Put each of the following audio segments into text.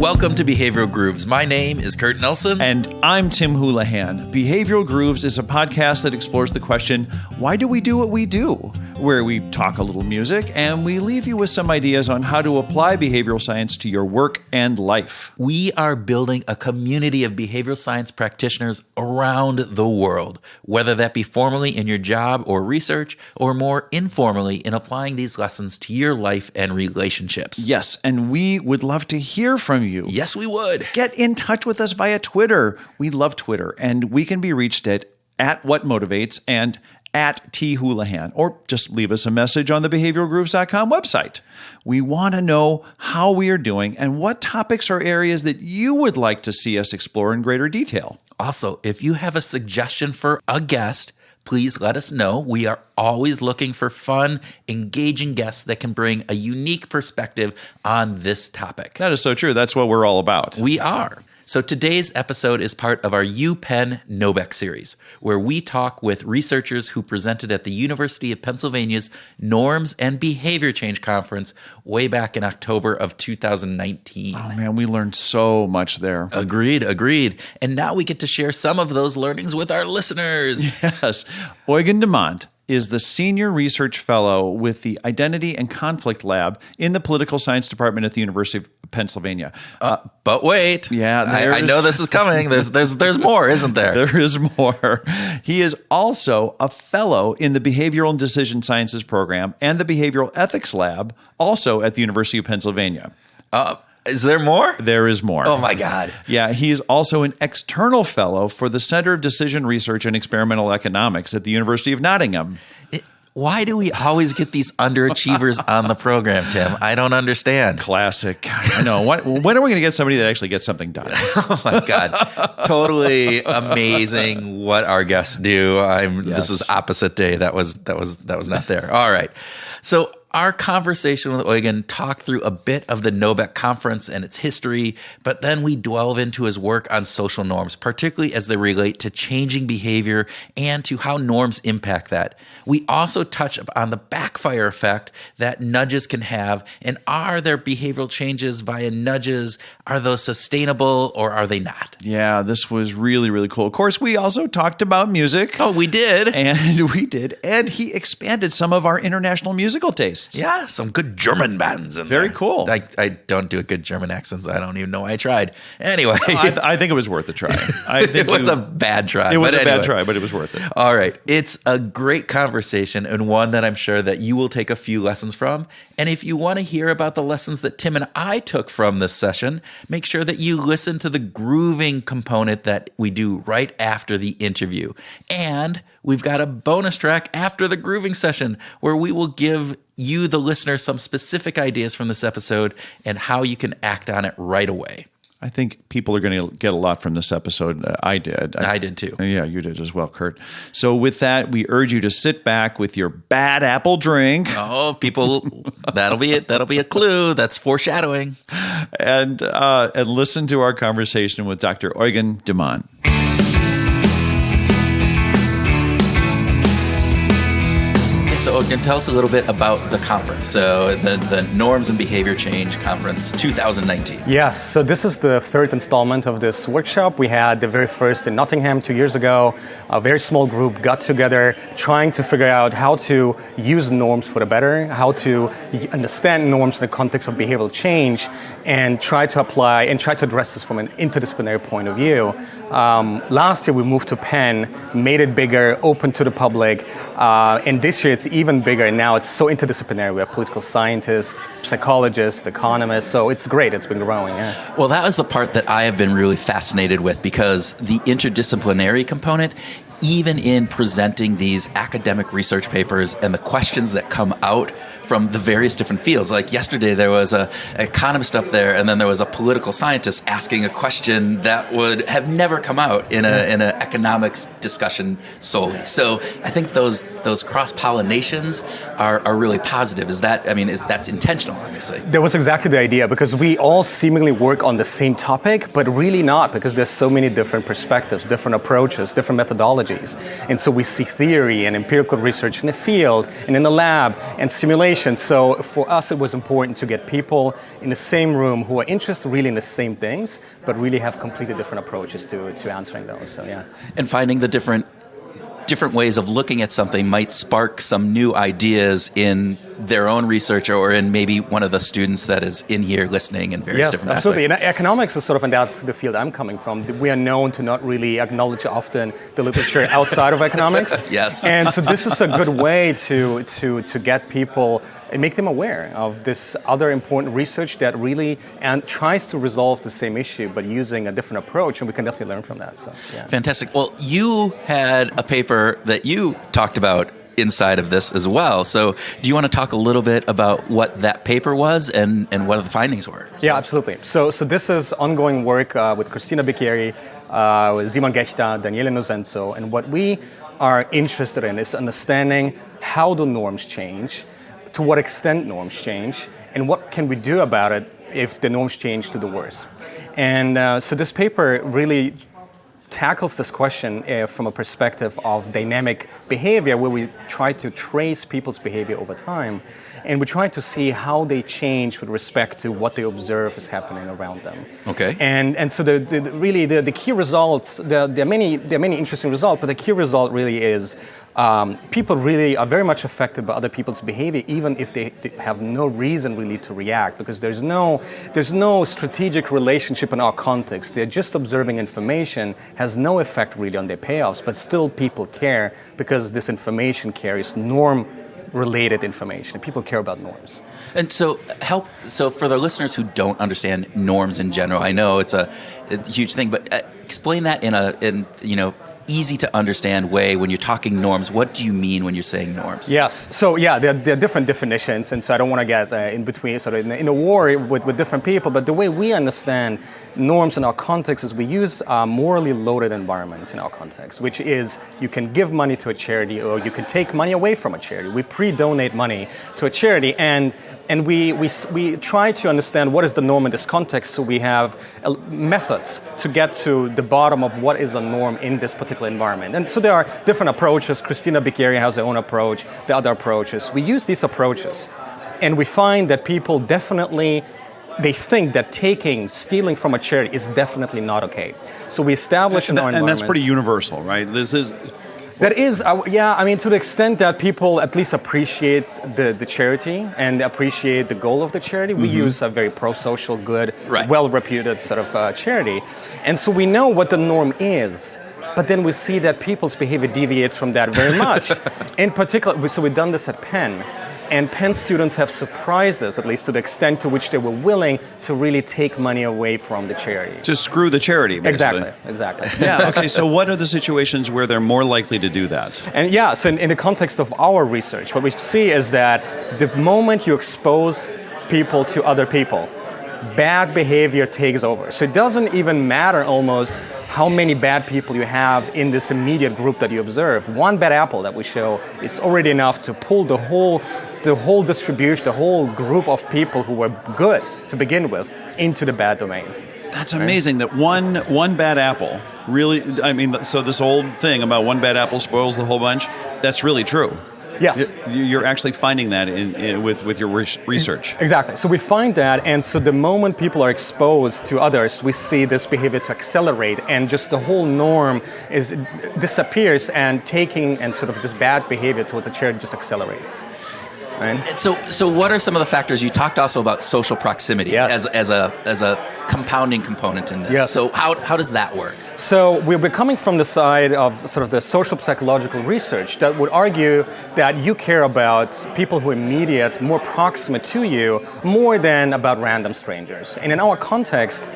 Welcome to Behavioral Grooves. My name is Kurt Nelson. And I'm Tim Houlihan. Behavioral Grooves is a podcast that explores the question, why do we do what we do? Where we talk a little music and we leave you with some ideas on how to apply behavioral science to your work and life. We are building a community of behavioral science practitioners around the world, whether that be formally in your job or research, or more informally in applying these lessons to your life and relationships. Yes, and we would love to hear from you. Yes, we would. Get in touch with us via Twitter. We love Twitter, and we can be reached at @WhatMotivates and @THoulihan, or just leave us a message on the behavioralgrooves.com website. We want to know how we are doing and what topics or areas that you would like to see us explore in greater detail. Also, if you have a suggestion for a guest, please let us know. We are always looking for fun, engaging guests that can bring a unique perspective on this topic. That is so true. That's what we're all about. We are. So today's episode is part of our UPenn NoBeC series, where we talk with researchers who presented at the University of Pennsylvania's Norms and Behavior Change Conference way back in October of 2019. Oh man, we learned so much there. Agreed. And now we get to share some of those learnings with our listeners. Yes. Eugen Dimant is the Senior Research Fellow with the Identity and Conflict Lab in the Political Science Department at the University of Pennsylvania. But wait. Yeah, I know this is coming. There's more, isn't there? There is more. He is also a fellow in the Behavioral and Decision Sciences program and the Behavioral Ethics Lab, also at the University of Pennsylvania. Is there more? There is more. Oh, my God. Yeah, he is also an external fellow for the Center of Decision Research and Experimental Economics at the University of Nottingham. Why do we always get these underachievers on the program, Tim? I don't understand. Classic. I know. When are we going to get somebody that actually gets something done? Oh, my God. Totally amazing what our guests do. Yes. This is opposite day. That was not there. All right. So our conversation with Eugen talked through a bit of the NoBeC conference and its history, but then we delve into his work on social norms, particularly as they relate to changing behavior and to how norms impact that. We also touch on the backfire effect that nudges can have, and are there behavioral changes via nudges? Are those sustainable or are they not? Yeah, this was really, really cool. Of course, we also talked about music. Oh, we did. And he expanded some of our international musical tastes. Yeah, some good German bands in Very there. cool. I don't do a good German accent. I don't even know I tried. Anyway. I think it was worth a try. It was a bad try. It was a bad try, but it was worth it. All right. It's a great conversation and one that I'm sure that you will take a few lessons from. And if you want to hear about the lessons that Tim and I took from this session, make sure that you listen to the grooving component that we do right after the interview. And we've got a bonus track after the grooving session where we will give you, the listener, some specific ideas from this episode and how you can act on it right away. I think people are going to get a lot from this episode. I did. I did too. Yeah, you did as well, Kurt. So with that, we urge you to sit back with your bad apple drink. Oh, people, that'll be it. That'll be a clue. That's foreshadowing. And listen to our conversation with Dr. Eugen Dimant. So Eugen, tell us a little bit about the conference. So the Norms and Behavior Change Conference 2019. Yes, so this is the third installment of this workshop. We had the very first in Nottingham 2 years ago. A very small group got together trying to figure out how to use norms for the better, how to understand norms in the context of behavioral change, and try to apply and try to address this from an interdisciplinary point of view. Last year we moved to Penn, made it bigger, open to the public, and this year it's even bigger. Now it's so interdisciplinary. We have political scientists, psychologists, economists, so it's great. It's been growing. Yeah. Well, that was the part that I have been really fascinated with, because the interdisciplinary component, even in presenting these academic research papers and the questions that come out from the various different fields. Like yesterday, there was an economist up there, and then there was a political scientist asking a question that would have never come out in an economics discussion solely. So I think those cross-pollinations are really positive. That's intentional, obviously. That was exactly the idea, because we all seemingly work on the same topic, but really not, because there's so many different perspectives, different approaches, different methodologies. And so we see theory and empirical research in the field and in the lab and simulation definition. So for us, it was important to get people in the same room who are interested really in the same things, but really have completely different approaches to answering those. So yeah. And finding the different ways of looking at something might spark some new ideas in their own research or in maybe one of the students that is in here listening in various different absolutely. aspects. And economics is and that's the field I'm coming from. We are known to not really acknowledge often the literature outside of economics. Yes. And so this is a good way to get people and make them aware of this other important research that really tries to resolve the same issue, but using a different approach, and we can definitely learn from that. So, yeah. Fantastic. Well, you had a paper that you talked about inside of this as well. So do you want to talk a little bit about what that paper was and what the findings were? Yeah, absolutely. So this is ongoing work with Cristina Bicchieri, Simon Gechta, Daniele Nosenzo, and what we are interested in is understanding how do norms change, to what extent norms change, and what can we do about it if the norms change to the worse. And so this paper really tackles this question from a perspective of dynamic behavior, where we try to trace people's behavior over time, and we try to see how they change with respect to what they observe is happening around them. Okay. And so the key results, there are many interesting results, but the key result really is people really are very much affected by other people's behavior, even if they have no reason really to react, because there's no strategic relationship in our context. They're just observing information, has no effect really on their payoffs, but still people care because this information carries norm-related information. People care about norms. And so for the listeners who don't understand norms in general, I know it's a huge thing, but explain that in easy to understand way. When you're talking norms, what do you mean when you're saying norms? Yes. So yeah, there are different definitions, and so I don't want to get in between, sort of in a war with different people. But the way we understand norms in our context is we use a morally loaded environment in our context, which is you can give money to a charity or you can take money away from a charity. We pre-donate money to a charity, and we try to understand what is the norm in this context. So we have methods to get to the bottom of what is a norm in this particular environment. And so there are different approaches. Cristina Bicchieri has her own approach, the other approaches. We use these approaches, and we find that people definitely, they think that stealing from a charity is definitely not okay. So we establish in our environment. And that's pretty universal, right? That is, yeah, I mean, to the extent that people at least appreciate the charity and appreciate the goal of the charity, we use a very pro-social, good, well-reputed sort of charity. And so we know what the norm is, but then we see that people's behavior deviates from that very much. In particular, so we've done this at Penn, and Penn students have surprised us, at least to the extent to which they were willing to really take money away from the charity. To screw the charity, basically. Exactly. Yeah, okay, so what are the situations where they're more likely to do that? And yeah, so in the context of our research, what we see is that the moment you expose people to other people, bad behavior takes over. So it doesn't even matter almost how many bad people you have in this immediate group that you observe. One bad apple that we show is already enough to pull the whole distribution, the whole group of people who were good to begin with into the bad domain. That's amazing that one bad apple really, I mean, so this old thing about one bad apple spoils the whole bunch, that's really true. Yes. You're actually finding that with your research. Exactly. So we find that, and so the moment people are exposed to others, we see this behavior to accelerate, and just the whole norm disappears, and sort of this bad behavior towards a charity just accelerates. Right? So what are some of the factors? You talked also about social proximity as a compounding component in this. Yes. So how does that work? So we're coming from the side of sort of the social psychological research that would argue that you care about people who are immediate, more proximate to you, more than about random strangers. And in our context,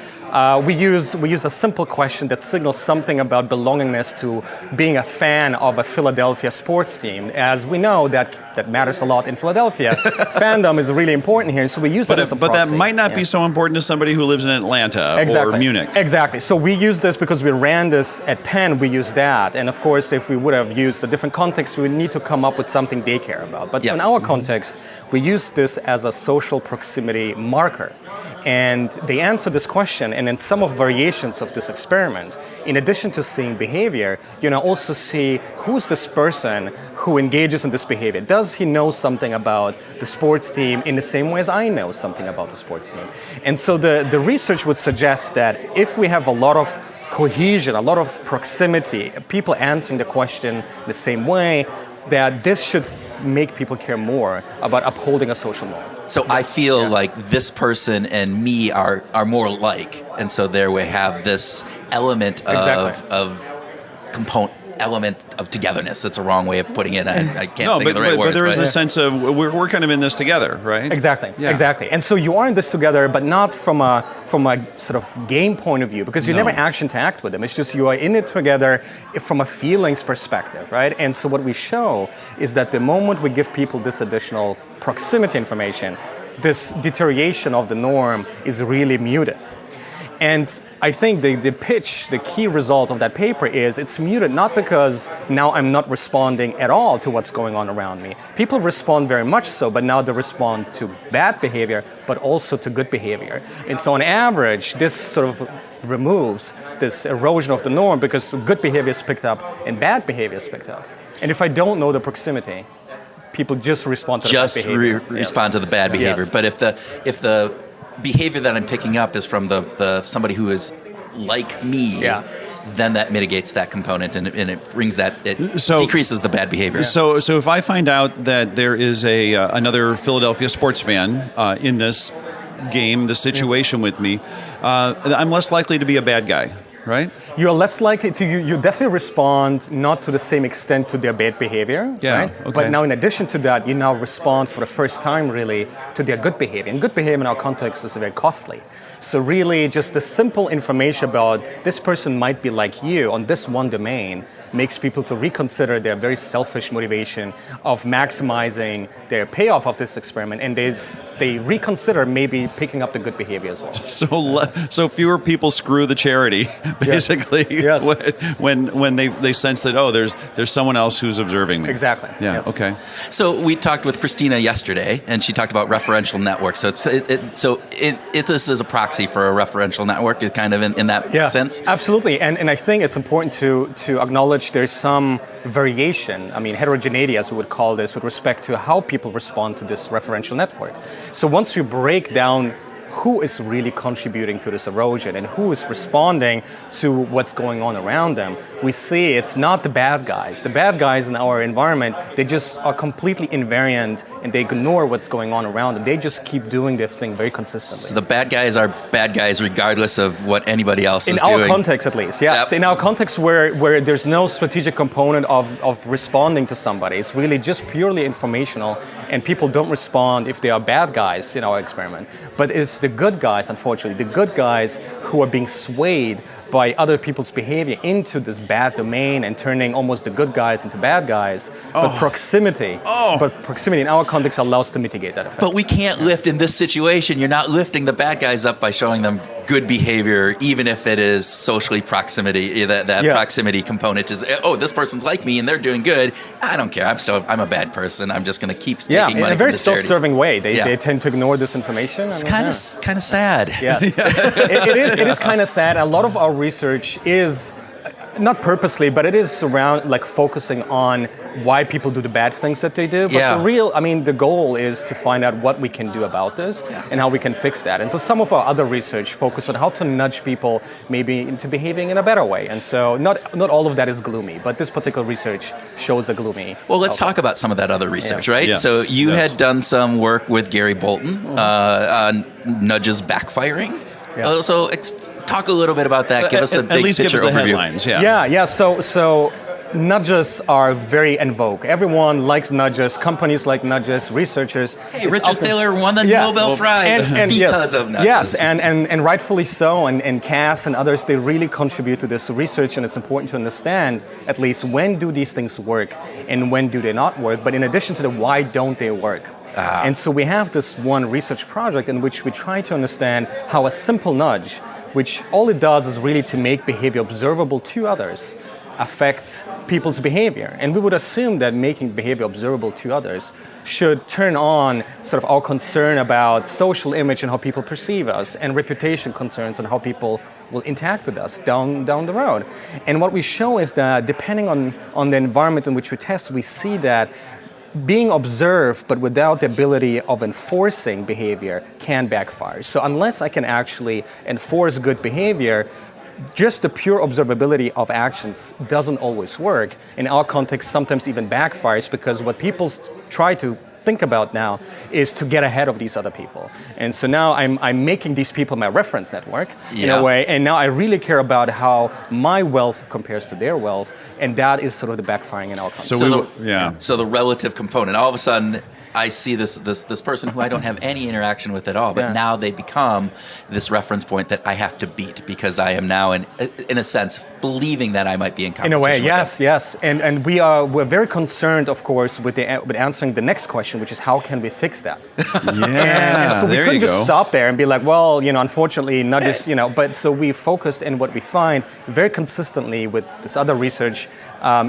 we use a simple question that signals something about belongingness to being a fan of a Philadelphia sports team. As we know, that matters a lot in Philadelphia. Fandom is really important here, so we use that as a proxy. But that might not be so important to somebody who lives in Atlanta or Munich. Exactly. So we use this because we ran this at Penn, we use that. And of course, if we would have used a different context, we would need to come up with something they care about. But in our context, we use this as a social proximity marker. And they answer this question, and in some of variations of this experiment, in addition to seeing behavior, you now also see who's this person who engages in this behavior. Does he know something about the sports team in the same way as I know something about the sports team? And so the research would suggest that if we have a lot of cohesion, a lot of proximity, people answering the question the same way, that this should make people care more about upholding a social norm. So I feel like this person and me are more alike, and so there we have this element of element of togetherness. That's a wrong way of putting it. I can't think of the right words. But there is a sense of we're kind of in this together, right? Exactly, exactly. And so you are in this together, but not from a sort of game point of view, because you never actually interact with them. It's just you are in it together from a feelings perspective, right? And so what we show is that the moment we give people this additional proximity information, this deterioration of the norm is really muted. And I think the pitch, the key result of that paper is it's muted not because now I'm not responding at all to what's going on around me. People respond very much so, but now they respond to bad behavior, but also to good behavior. And so on average, this sort of removes this erosion of the norm because good behavior is picked up and bad behavior is picked up. And if I don't know the proximity, people just respond to the bad behavior. Respond to the bad behavior. Yes. But if the behavior that I'm picking up is from the somebody who is like me, then that mitigates that component and it brings that decreases the bad behavior. So if I find out that there is another Philadelphia sports fan in this game, this situation with me, I'm less likely to be a bad guy, right? You're less likely to, you definitely respond not to the same extent to their bad behavior, right? Okay. But now in addition to that, you now respond for the first time really to their good behavior. And good behavior in our context is very costly. So really just the simple information about this person might be like you on this one domain makes people to reconsider their very selfish motivation of maximizing their payoff of this experiment, and they reconsider maybe picking up the good behavior as well. So fewer people screw the charity, basically, when they sense that, there's someone else who's observing me. Exactly. Yeah. Yes. Okay. So we talked with Christina yesterday, and she talked about referential networks. So this is a proxy for a referential network, is kind of in that sense. Absolutely, and I think it's important to acknowledge there's some variation, heterogeneity as we would call this, with respect to how people respond to this referential network. So once you break down who is really contributing to this erosion and who is responding to what's going on around them, we see it's not the bad guys. The bad guys in our environment, they just are completely invariant and they ignore what's going on around them. They just keep doing this thing very consistently. So the bad guys are bad guys regardless of what anybody else is doing. In our context, at least, yes. Yep. In our context where there's no strategic component of responding to somebody, it's really just purely informational, and people don't respond if they are bad guys in our experiment. But it's the good guys, unfortunately, the good guys who are being swayed by other people's behavior into this bad domain and turning almost the good guys into bad guys. But proximity in our context allows to mitigate that effect. But we can't lift in this situation. You're not lifting the bad guys up by showing them good behavior, even if it is socially proximity. That proximity component is, this person's like me and they're doing good. I don't care. I'm a bad person. I'm just going to keep taking money in a very from this charity. self-serving way. They tend to ignore this information. It's kind of sad. Yes, it is kind of sad. A lot of our research is not purposely, but it is around focusing on why people do the bad things that they do. But the goal is to find out what we can do about this and how we can fix that. And so some of our other research focus on how to nudge people maybe into behaving in a better way. And so not all of that is gloomy, but this particular research shows a gloomy. Well, let's talk about some of that other research, right? Yes. So you had done some work with Gary Bolton on nudges backfiring. Yeah. So talk a little bit about that. Give us the big picture the overview. Headlines. So nudges are very in vogue. Everyone likes nudges. Companies like nudges. Researchers. Hey, Richard Thaler won the Nobel Prize because of nudges. Yes, and rightfully so. And Cass and others, they really contribute to this research, and it's important to understand at least when do these things work and when do they not work. But in addition to the why don't they work. And so we have this one research project in which we try to understand how a simple nudge, which all it does is really to make behavior observable to others, affects people's behavior. And we would assume that making behavior observable to others should turn on sort of our concern about social image and how people perceive us, and reputation concerns on how people will interact with us down the road. And what we show is that depending on the environment in which we test, we see that being observed but without the ability of enforcing behavior can backfire. So unless I can actually enforce good behavior, just the pure observability of actions doesn't always work. In our context, sometimes even backfires, because what people try to think about now is to get ahead of these other people. And so now I'm making these people my reference network in a way, and now I really care about how my wealth compares to their wealth, and that is sort of the backfiring in our context. So the relative component, all of a sudden, I see this person who I don't have any interaction with at all, but now they become this reference point that I have to beat, because I am now, in a sense, believing that I might be in competition. In a way, with them. yes. And we're very concerned, of course, with answering the next question, which is how can we fix that? And so we couldn't just stop there and be like, well, unfortunately, nudges, but so we focused, and what we find very consistently with this other research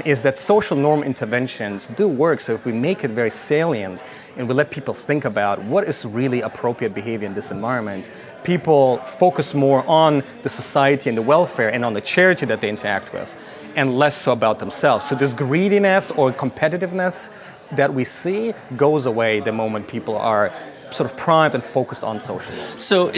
is that social norm interventions do work. So if we make it very salient and we let people think about what is really appropriate behavior in this environment, people focus more on the society and the welfare and on the charity that they interact with, and less so about themselves. So this greediness or competitiveness that we see goes away the moment people are sort of primed and focused on social norms. So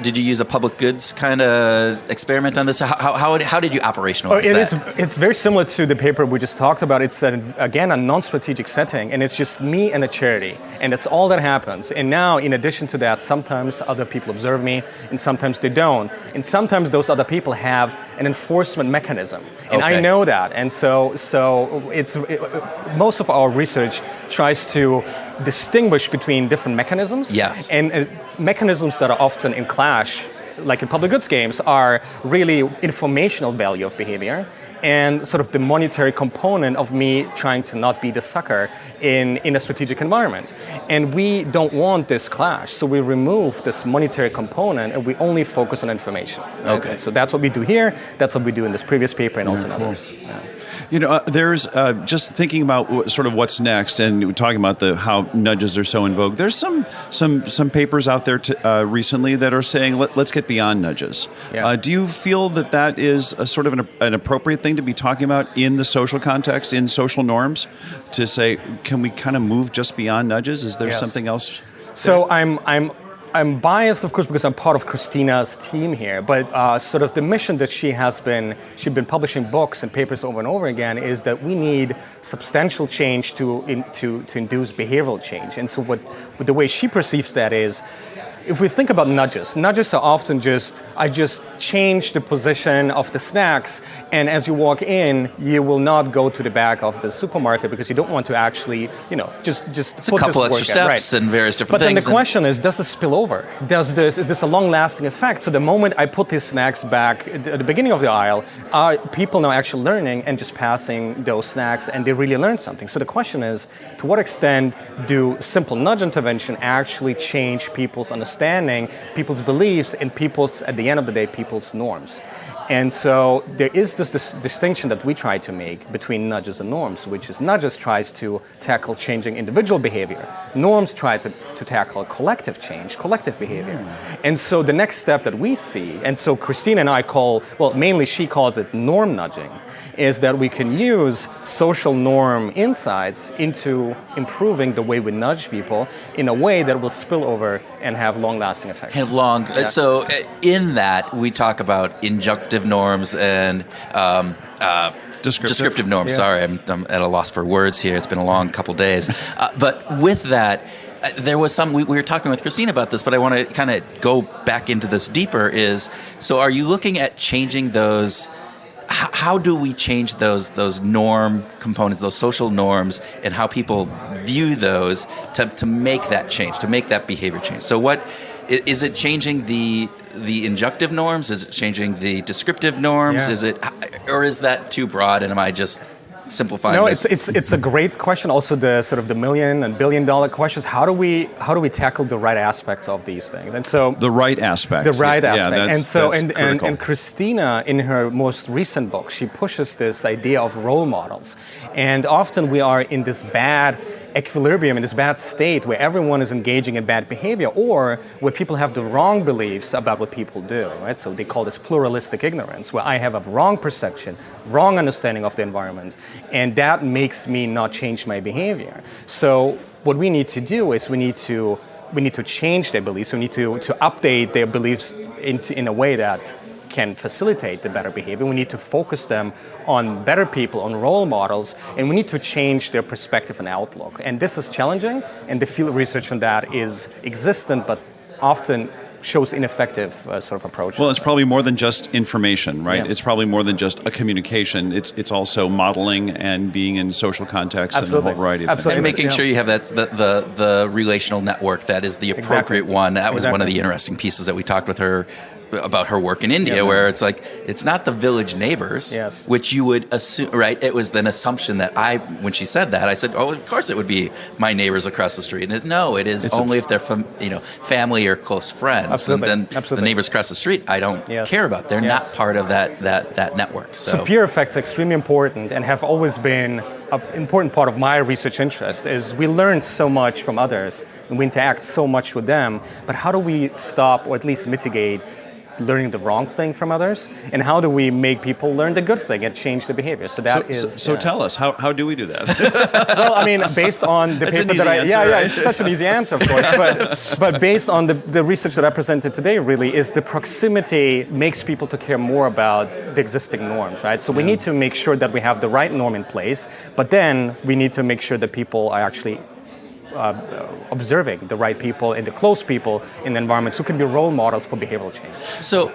did you use a public goods kind of experiment on this? How did you operationalize that? It's very similar to the paper we just talked about. It's, again, a non-strategic setting, and it's just me and a charity, and that's all that happens. And now, in addition to that, sometimes other people observe me, and sometimes they don't. And sometimes those other people have an enforcement mechanism, and I know that. And so most of our research tries to distinguish between different mechanisms. Yes. And mechanisms that are often in clash, like in public goods games, are really informational value of behavior and sort of the monetary component of me trying to not be the sucker in a strategic environment. And we don't want this clash, so we remove this monetary component and we only focus on information. Right? Okay. So that's what we do here, that's what we do in this previous paper and also in others. Yeah. There's just thinking about sort of what's next, and talking about how nudges are so in vogue. There's some papers out there recently that are saying let's get beyond nudges. Yeah. Do you feel that is a sort of an appropriate thing to be talking about in the social context, in social norms, to say, can we kind of move just beyond nudges? Is there something else? So I'm biased, of course, because I'm part of Christina's team here, but sort of the mission that she's been publishing books and papers over and over again is that we need substantial change to induce behavioral change. And so with the way she perceives that is, if we think about nudges are often I just change the position of the snacks, and as you walk in, you will not go to the back of the supermarket because you don't want to actually, just it's put a couple extra steps and various different things. But then the question is, does this spill over? Is this a long-lasting effect? So the moment I put these snacks back at the beginning of the aisle, are people now actually learning and just passing those snacks, and they really learn something? So the question is, to what extent do simple nudge intervention actually change people's understanding, people's beliefs, and at the end of the day, people's norms? And so there is this distinction that we try to make between nudges and norms, which is nudges tries to tackle changing individual behavior. Norms try to tackle collective change, collective behavior. And so the next step that we see, and so Christina and I mainly she calls it norm nudging, is that we can use social norm insights into improving the way we nudge people in a way that will spill over and have long-lasting effects. So in that, we talk about injunctive norms and descriptive norms. Yeah. Sorry, I'm at a loss for words here. It's been a long couple days. But with that, there was we were talking with Christine about this, but I want to kind of go back into this deeper. So are you looking at changing those? How do we change those norm components, those social norms, and how people view those to make that change, to make that behavior change? So what is it changing the injunctive norms? Is it changing the descriptive norms? Yeah. Or is that too broad, and am I just simplify No, this? it's a great question. Also, the sort of the million and $1 billion questions. How do we tackle the right aspects of these things? And so The right aspect. the right Yeah, aspect. that's- And so that's critical. and Christina, in her most recent book, she pushes this idea of role models. And often we are in this bad equilibrium, in this bad state where everyone is engaging in bad behavior, or where people have the wrong beliefs about what people do, right? So they call this pluralistic ignorance, where I have a wrong perception, wrong understanding of the environment, and that makes me not change my behavior. So what we need to do is we need to change their beliefs. We need to update their beliefs in a way that can facilitate the better behavior. We need to focus them on better people, on role models, and we need to change their perspective and outlook. And this is challenging, and the field research on that is existent, but often shows ineffective sort of approach. Well, it's probably more than just information, right? Yeah. It's probably more than just a communication. It's also modeling and being in social context Absolutely. and a whole variety of Absolutely. And things. making sure you have the relational network that is the appropriate Exactly. one. That was one of Exactly. the interesting pieces that we talked with her about her work in India, where it's like, it's not the village neighbors, Yes. which you would assume, right? It was an assumption that when she said that, I said, oh, of course it would be my neighbors across the street. And no, it is only if they're family or close friends. Absolutely. And then Absolutely. the neighbors across the street, I don't Yes. care about. They're Yes. not part of that network. So peer effects are extremely important and have always been an important part of my research interest. Is we learn so much from others and we interact so much with them, but how do we stop or at least mitigate learning the wrong thing from others, and how do we make people learn the good thing and change the behavior? So that is. So tell us, how do we do that? Well, I mean, based on the That's paper an that easy I answer, right? it's such an easy answer, of course. But based on the research that I presented today, really is the proximity makes people to care more about the existing norms, right? So we need to make sure that we have the right norm in place, but then we need to make sure that people are actually observing the right people and the close people in the environments who can be role models for behavioral change. So,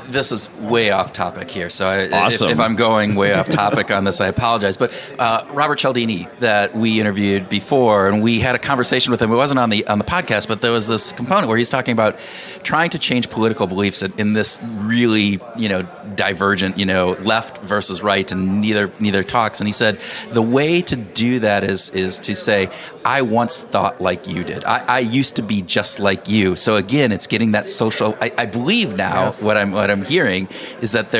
this is way off topic here. So, Awesome. if I'm going way off topic on this, I apologize. But Robert Cialdini, that we interviewed before, and we had a conversation with him. It wasn't on the podcast, but there was this component where he's talking about trying to change political beliefs in this really divergent, left versus right, and neither talks. And he said the way to do that is to say, I once thought like you did. I used to be just like you. So again, it's getting that social. I believe now. Yes. What I'm hearing is that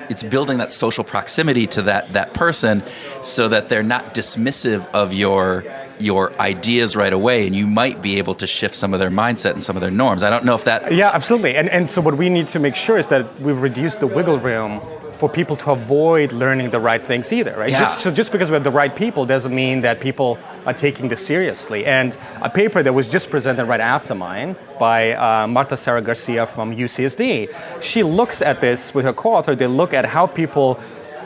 it's building that social proximity to that person, so that they're not dismissive of your ideas right away, and you might be able to shift some of their mindset and some of their norms. I don't know if that. Yeah, absolutely. And so what we need to make sure is that we've reduced the wiggle room for people to avoid learning the right things either, right? Yeah. Just because we have the right people doesn't mean that people are taking this seriously. And a paper that was just presented right after mine by Marta Sara Garcia from UCSD, she looks at this with her co-author. They look at how people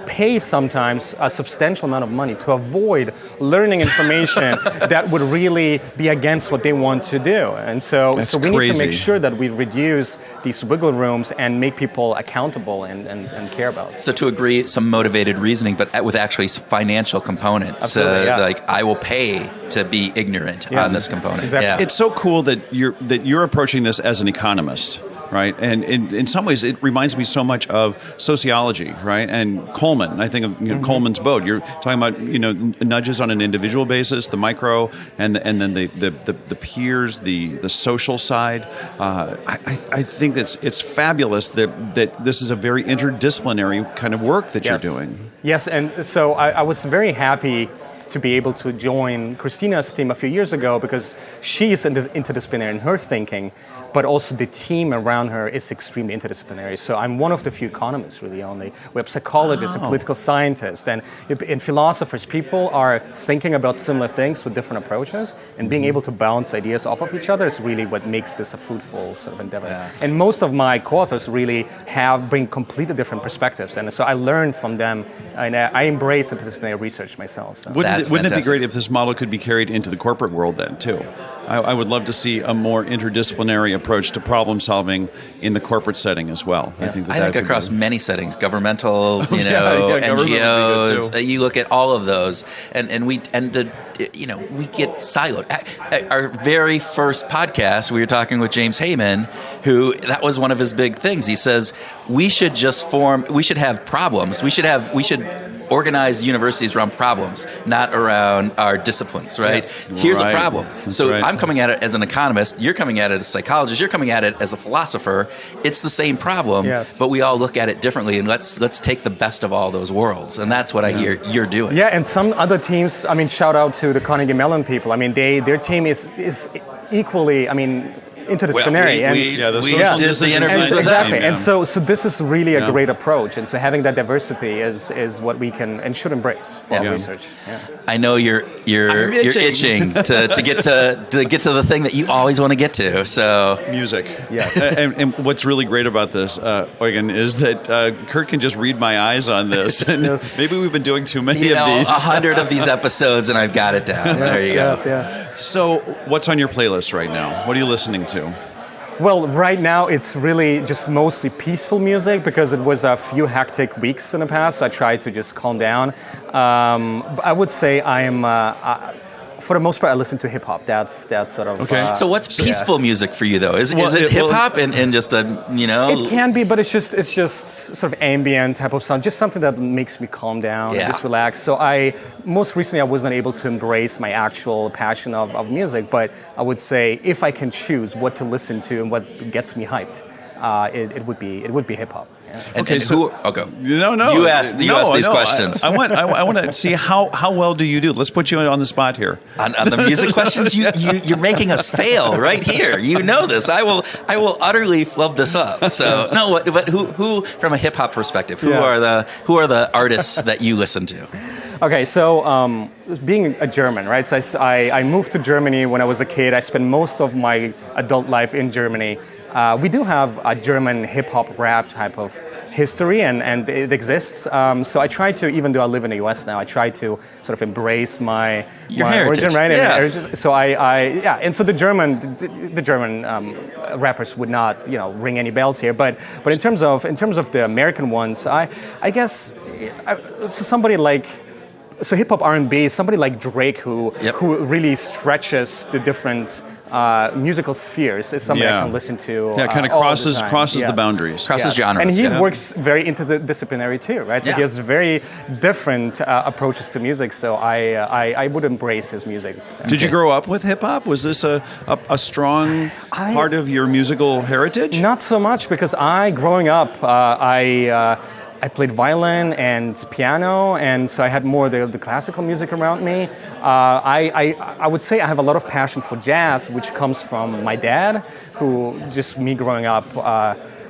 pay sometimes a substantial amount of money to avoid learning information that would really be against what they want to do. And so we need to make sure that we reduce these wiggle rooms and make people accountable and care about it. So to agree, some motivated reasoning, but with actually financial component. Absolutely, yeah. Like, I will pay to be ignorant on this component. Exactly. Yeah. It's so cool that you're approaching this as an economist, right? And in some ways, it reminds me so much of sociology, right? And Coleman. I think of Coleman's boat. You're talking about nudges on an individual basis, the micro, and then the peers, the social side. I think it's fabulous that this is a very interdisciplinary kind of work that you're doing. Yes, and so I was very happy to be able to join Christina's team a few years ago because she is interdisciplinary in her thinking, but also the team around her is extremely interdisciplinary. So I'm one of the few economists really only. We have psychologists and political scientists and philosophers. People are thinking about similar things with different approaches, and being able to bounce ideas off of each other is really what makes this a fruitful sort of endeavor. Yeah. And most of my co-authors really bring completely different perspectives, and so I learn from them, and I embrace interdisciplinary research myself. So. Wouldn't it be fantastic. great if this model could be carried into the corporate world then, too? I would love to see a more interdisciplinary approach to problem solving in the corporate setting as well. Yeah. I think across many settings, governmental, government would be good, NGOs, too. you look at all of those, and we tend to, we get siloed. At our very first podcast, we were talking with James Heyman, that was one of his big things. He says, we should have problems. We should organize universities around problems, not around our disciplines, right? Yes. Here's Right. a problem. That's So right. I'm coming at it as an economist, you're coming at it as a psychologist, you're coming at it as a philosopher. It's the same problem, Yes. but we all look at it differently, and let's take the best of all those worlds. And that's what I hear you're doing. Yeah, and some other teams, I mean, shout out to the Carnegie Mellon people. I mean, their team is equally, I mean, interdisciplinary. Well, we the did social the distance interviews and with Exactly, them. and so this is really a Yeah. great approach, and so having that diversity is what we can and should embrace for our research. Yeah. I know you're I'm itching to get to the thing that you always want to get to. So Music. Yes. And what's really great about this, Eugen, is that Kurt can just read my eyes on this. And Yes. maybe we've been doing too many you know, of these. 100 of these episodes, and I've got it down. There you go. Yes, yeah. So, what's on your playlist right now? What are you listening to? Well, right now it's really just mostly peaceful music because it was a few hectic weeks in the past. So I tried to just calm down. But I would say for the most part, I listen to hip hop. That's sort of Okay. So what's peaceful music for you, though? Is it hip hop and just a, you know? It can be, but it's just sort of ambient type of sound, just something that makes me calm down, Yeah. just relax. So most recently I wasn't able to embrace my actual passion of music, but I would say if I can choose what to listen to and what gets me hyped, it would be hip hop. Yeah. And, Okay, and so- who? Okay. No. You ask these questions. I want to see how well do you do. Let's put you on the spot here. On the music questions, you're making us fail right here. You know this. I will utterly flub this up. So no, but who from a hip hop perspective? Who are the artists that you listen to? Okay, so being a German, right? So I moved to Germany when I was a kid. I spent most of my adult life in Germany. We do have a German hip-hop rap type of history, and it exists. So I try to, even though I live in the U.S. now, I try to sort of embrace my heritage. origin, right? Yeah. And so and so the German rappers would not, ring any bells here. But in terms of the American ones, I guess so somebody like. So hip hop R&B, somebody like Drake who really stretches the different musical spheres is somebody I can listen to. Yeah, kind of all crosses the time. the boundaries. Crosses genres. And he yeah. works very interdisciplinary too, right? So he has very different approaches to music. So I would embrace his music. Did you grow up with hip hop? Was this a strong part of your musical heritage? Not so much because growing up, I played violin and piano, and so I had more of the classical music around me. I would say I have a lot of passion for jazz, which comes from my dad, who just me growing up,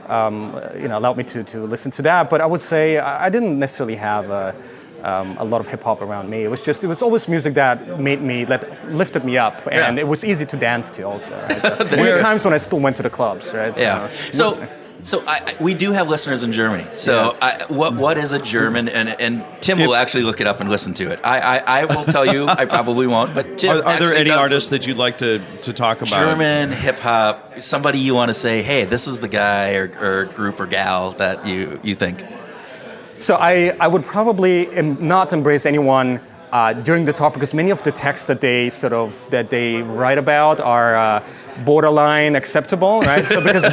allowed me to listen to that. But I would say I didn't necessarily have a lot of hip hop around me. It was always music that lifted me up, and it was easy to dance to also. Right? So many times when I still went to the clubs, right? So we do have listeners in Germany. So Yes. what is a German? And Tim will actually look it up and listen to it. I will tell you, I probably won't. But Tim, Are there any does artists that you'd like to talk about? German hip hop? Somebody you want to say, hey, this is the guy or group or gal that you think? So I would probably not embrace anyone during the talk because many of the texts that they write about are borderline acceptable, right? So because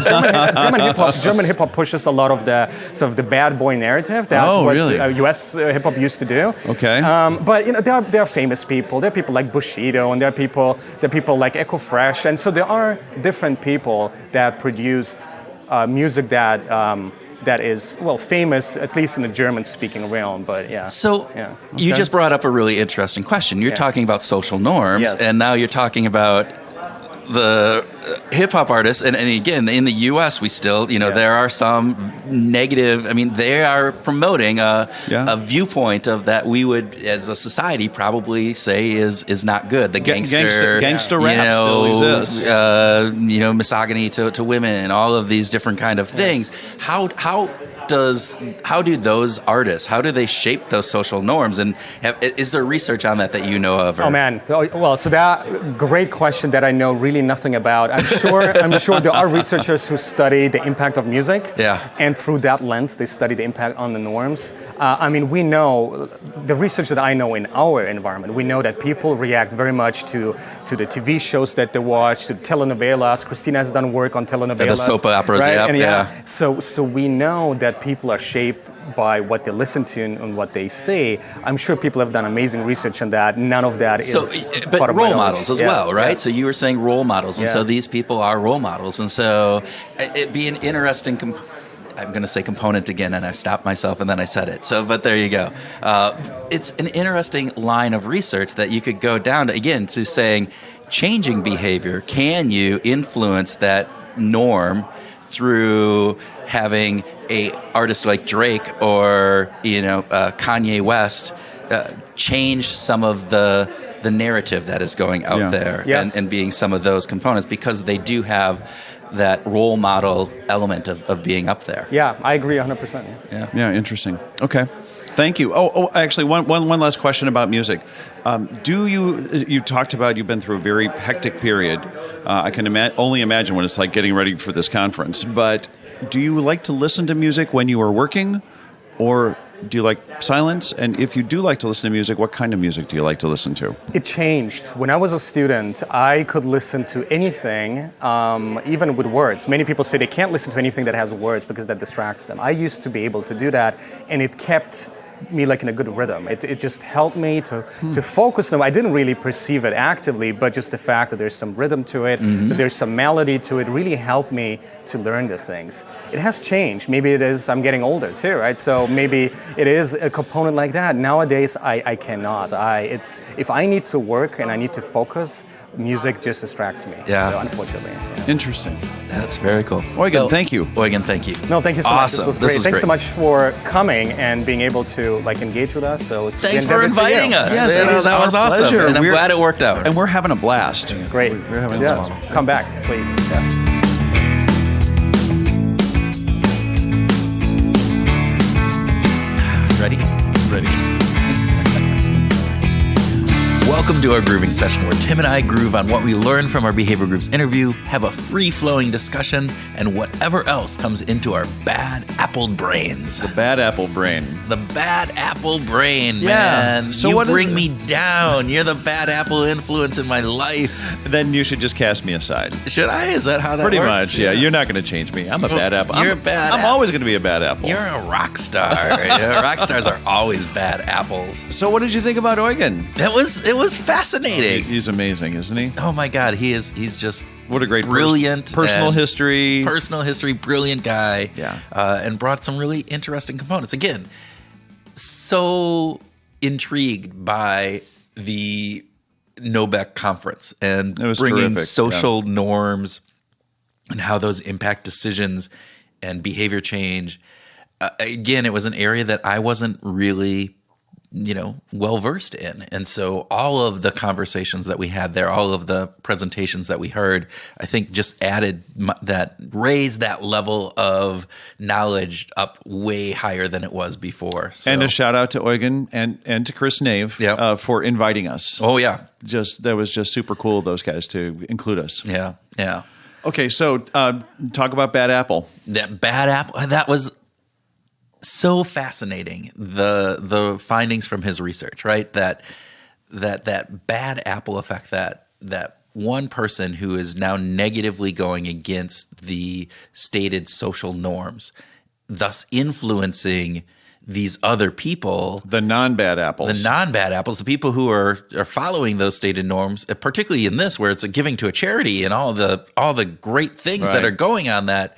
German hip hop pushes a lot of the sort of the bad boy narrative that really? U.S. hip hop used to do. Okay. But there are famous people. There are people like Bushido, and there are people like Echo Fresh, and so there are different people that produced music that is famous, at least in the German-speaking realm. But So you just brought up a really interesting question. You're talking about social norms, Yes. and now you're talking about the hip-hop artists. And again, in the U.S., we still, there are some negative. I mean, they are promoting a viewpoint of that we would, as a society, probably say is not good. The gangster rap still exists. Misogyny to women, all of these different kind of things. How do those artists, how do they shape those social norms? And is there research on that you know of? Oh man, well, so that great question that I know really nothing about. I'm sure there are researchers who study the impact of music. Yeah. And through that lens, they study the impact on the norms. We know the research that I know in our environment. We know that people react very much to the TV shows that they watch, to telenovelas. Christina has done work on telenovelas. The soap operas, right? yeah. And So we know that that people are shaped by what they listen to and what they say, I'm sure people have done amazing research on that. None of that is but part of my role knowledge. models as well, right? Yeah. So you were saying role models, and so Yeah. these people are role models, and so it'd be an interesting. I'm going to say component again, and I stopped myself, and then I said it. So, but there you go. It's an interesting line of research that you could go down to, again, to saying changing behavior. Can you influence that norm through having a artist like Drake or Kanye West change some of the narrative that is going out there, Yes. and being some of those components, because they do have that role model element of being up there. Yeah, I agree 100%. Yeah, interesting. Okay. Thank you. Actually, one last question about music. You talked about you've been through a very hectic period. I can only imagine what it's like getting ready for this conference. But do you like to listen to music when you are working, or do you like silence? And if you do like to listen to music, what kind of music do you like to listen to? It changed. When I was a student, I could listen to anything, even with words. Many people say they can't listen to anything that has words because that distracts them. I used to be able to do that, and it kept me like in a good rhythm. It just helped me to focus on. I didn't really perceive it actively, but just the fact that there's some rhythm to it, that there's some melody to it, really helped me to learn the things. It has changed. Maybe it is, I'm getting older too, right? So maybe it is a component like that. Nowadays, I cannot. If I need to work and I need to focus, music just distracts me. Yeah. So unfortunately. Yeah. Interesting. That's very cool. Eugen, thank you. Eugen, thank you. No, thank you so Awesome. much. This was great. This is Thanks great. so much for coming and being able to engage with us. So Thanks for inviting us. Yes, it is that was our awesome. pleasure. And I'm We're- glad it worked out. And we're having a blast. Great. We're having Yes. fun. Come back, please. Yes. Ready? Ready. Welcome to our grooving session, where Tim and I groove on what we learned from our Behavior Groups interview, have a free-flowing discussion, and whatever else comes into our bad apple brains. The bad apple brain. The bad apple brain, Yeah. man. So you what is bring it? me down. You're the bad apple influence in my life. Then you should just cast me aside. Should I? Is that how that Pretty works? much, yeah. You're not going to change me. I'm a bad apple. You're a bad I'm apple. always going to be a bad apple. You're a rock star. Rock stars are always bad apples. So what did you think about Eugen? It was fascinating. He's amazing, isn't he? Oh my God, he's just What a great brilliant personal and history. Personal history, brilliant guy. Yeah. And brought some really interesting components. Again, so intrigued by the NoBeC conference and It was bringing terrific, social norms and how those impact decisions and behavior change. Again, it was an area that I wasn't really well versed in. And so all of the conversations that we had there, all of the presentations that we heard, I think just raised that level of knowledge up way higher than it was before. So, And a shout out to Eugen and to Chris Nave Yeah. for inviting us. oh yeah. That was just super cool of those guys to include us. Yeah. Yeah. Okay, so talk about Bad Apple. That bad apple, that was so fascinating. The findings from his research, right? That bad apple effect, that one person who is now negatively going against the stated social norms, thus influencing these other people, The non-bad apples. the non-bad apples, the people who are following those stated norms, particularly in this, where it's a giving to a charity and all the great things that Right. are going on that.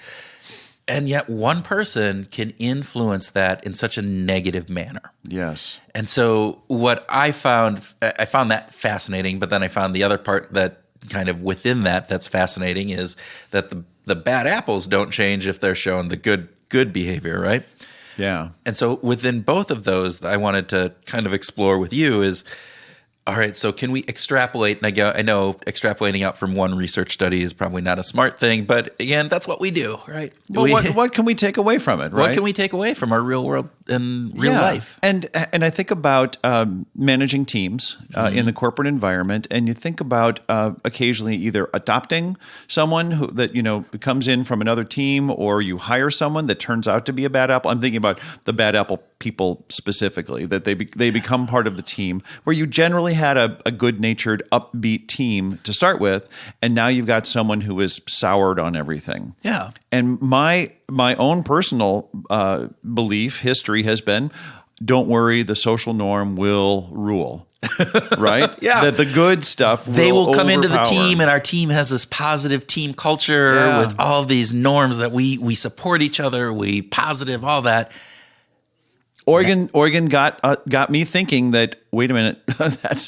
And yet one person can influence that in such a negative manner. Yes. And so what I found that fascinating, but then I found the other part that kind of within that's fascinating is that the bad apples don't change if they're shown the good behavior, right? Yeah. And so within both of those, I wanted to kind of explore with you is, all right, so can we extrapolate? And I know extrapolating out from one research study is probably not a smart thing, but again, that's what we do, right? Well, what can we take away from it, right? What can we take away from our real world and real life? And I think about managing teams in the corporate environment, and you think about occasionally either adopting someone that comes in from another team, or you hire someone that turns out to be a bad apple. I'm thinking about the bad apple people specifically, that they become part of the team, where you generally had a good-natured, upbeat team to start with, and now you've got someone who is soured on everything. Yeah. And my own personal history has been, don't worry, the social norm will rule. Right? Yeah. That the good stuff they will come into the overpower. team, and our team has this positive team culture with all of these norms that we support each other, we positive, all that. Oregon got me thinking that, wait a minute,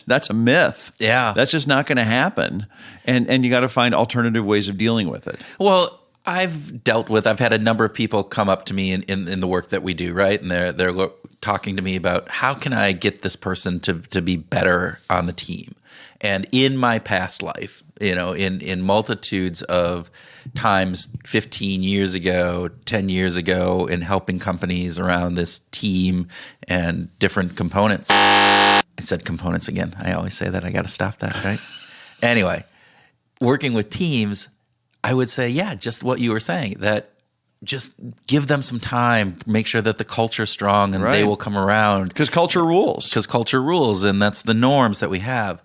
that's a myth. Yeah. That's just not going to happen. And you got to find alternative ways of dealing with it. Well, I've had a number of people come up to me in the work that we do, right? And they're talking to me about, how can I get this person to be better on the team? And in my past life, in multitudes of times, 15 years ago, 10 years ago, in helping companies around this team and different components. I said components again. I always say that. I got to stop that, right? Anyway, working with teams, I would say, just what you were saying, that just give them some time, make sure that the culture's strong, and they will come around. Because culture rules. Because culture rules, and that's the norms that we have.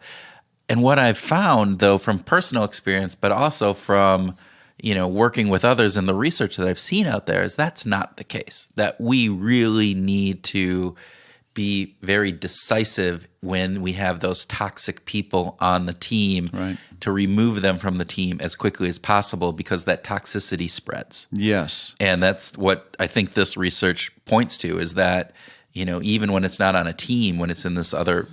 And what I've found, though, from personal experience, but also from working with others and the research that I've seen out there, is that's not the case. That we really need to be very decisive when we have those toxic people on the team, to remove them from the team as quickly as possible, because that toxicity spreads. Yes. And that's what I think this research points to, is that, even when it's not on a team, when it's in this other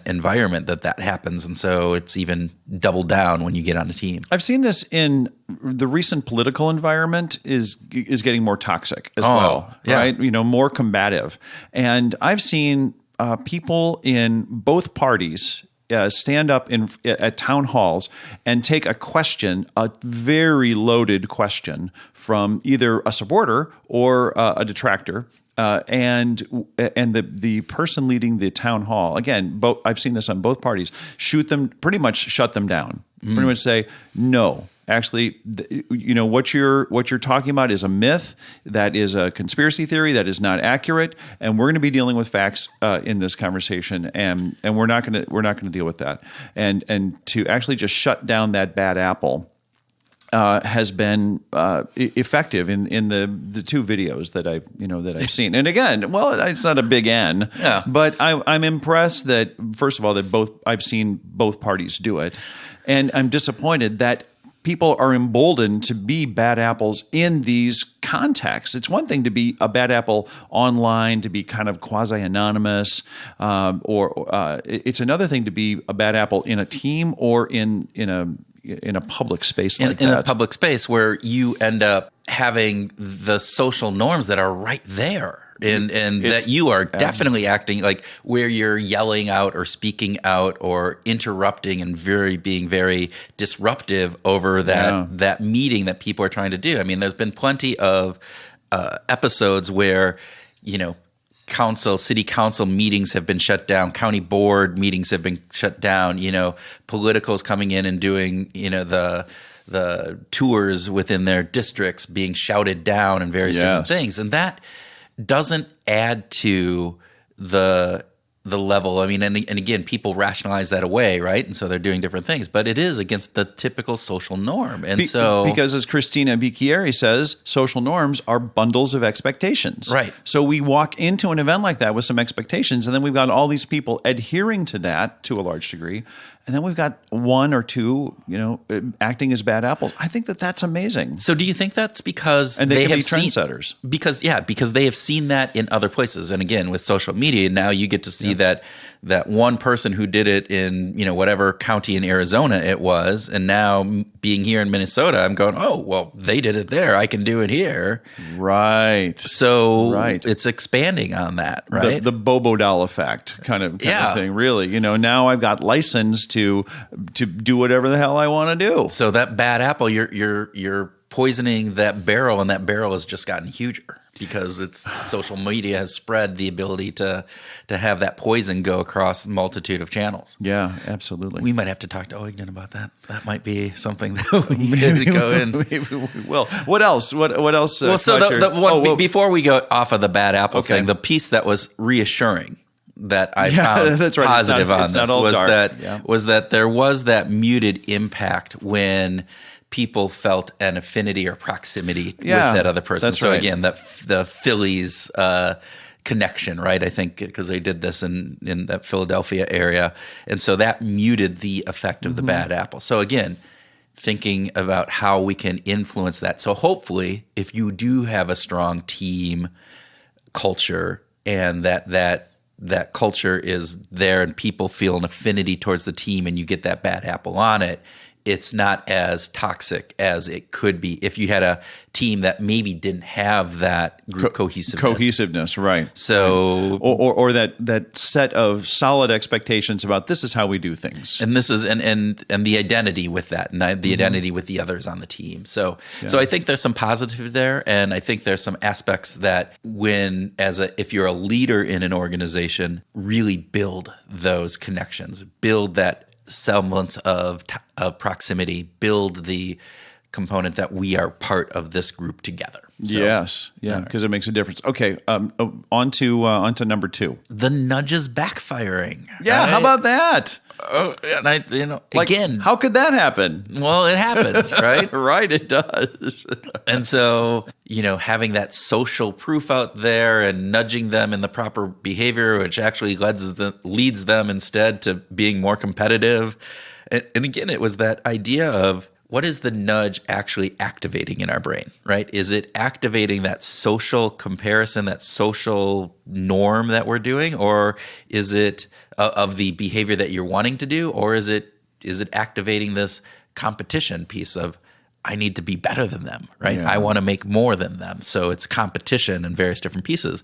environment, that happens. And so it's even doubled down when you get on a team. I've seen this in the recent political environment is getting more toxic as well, right? More combative. And I've seen people in both parties stand up at town halls and take a very loaded question from either a supporter or a detractor, and the person leading the town hall, again, I've seen this on both parties, pretty much shut them down, pretty much say, no. Actually, what you're talking about is a myth. That is a conspiracy theory. That is not accurate. And we're going to be dealing with facts in this conversation, and we're not going to deal with that. And to actually just shut down that bad apple has been effective in the two videos that I've seen. And again, it's not a big N, but I'm impressed that, first of all, that I've seen both parties do it, and I'm disappointed that people are emboldened to be bad apples in these contexts. It's one thing to be a bad apple online, to be kind of quasi-anonymous, or it's another thing to be a bad apple in a team or in a public space like that. In a public space where you end up having the social norms that are right there. And that you are definitely acting like, where you're yelling out or speaking out or interrupting and being very disruptive over that meeting that people are trying to do. I mean, there's been plenty of episodes where, city council meetings have been shut down, county board meetings have been shut down, politicals coming in and doing, the tours within their districts being shouted down and various different things. And that doesn't add to the level. I mean, and again, people rationalize that away, right? And so they're doing different things, but it is against the typical social norm. And because as Christina Bicchieri says, social norms are bundles of expectations. Right. So we walk into an event like that with some expectations, and then we've got all these people adhering to that to a large degree. And then we've got one or two, acting as bad apples. I think that's amazing. So do you think that's because they can be trendsetters? Because they have seen that in other places. And again, with social media, now you get to see that one person who did it in, whatever county in Arizona it was. And now being here in Minnesota, I'm going, oh, well, they did it there. I can do it here. Right. So it's expanding on that, right? The Bobo doll effect kind of thing, really. Now I've got license to do whatever the hell I want to do. So that bad apple, you're poisoning that barrel, and that barrel has just gotten huger. because social media has spread the ability to have that poison go across a multitude of channels. Yeah, absolutely. We might have to talk to Eugen about that. That might be something that we could go in. Maybe we will. What else? What else? Well, so before we go off of the bad apple thing, the piece that was reassuring that I found that's right. positive on this was that there was that muted impact when people felt an affinity or proximity with that other person. That's so right. again, the Phillies connection, right? I think because they did this in that Philadelphia area, and so that muted the effect of the bad apple. So again, thinking about how we can influence that. So hopefully, if you do have a strong team culture and that culture is there and people feel an affinity towards the team and you get that bad apple on it, it's not as toxic as it could be if you had a team that maybe didn't have that group cohesiveness. Right. So, or that set of solid expectations about this is how we do things, and this is and the identity with that, and the identity with the others on the team. So I think there's some positive there, and I think there's some aspects that if you're a leader in an organization, really build those connections, build that semblance of proximity, build the component that we are part of this group together. So, yes, because it makes a difference. Okay, on to number 2. The nudges backfiring. Yeah, right? How about that? Oh, and again, how could that happen? Well, it happens, right? Right, it does. And so, having that social proof out there and nudging them in the proper behavior, which actually leads them instead to being more competitive. And again, it was that idea of what is the nudge actually activating in our brain, right? Is it activating that social comparison, that social norm that we're doing, or is it of the behavior that you're wanting to do, or is it activating this competition piece of I need to be better than them, right? Yeah. I want to make more than them. So it's competition in various different pieces,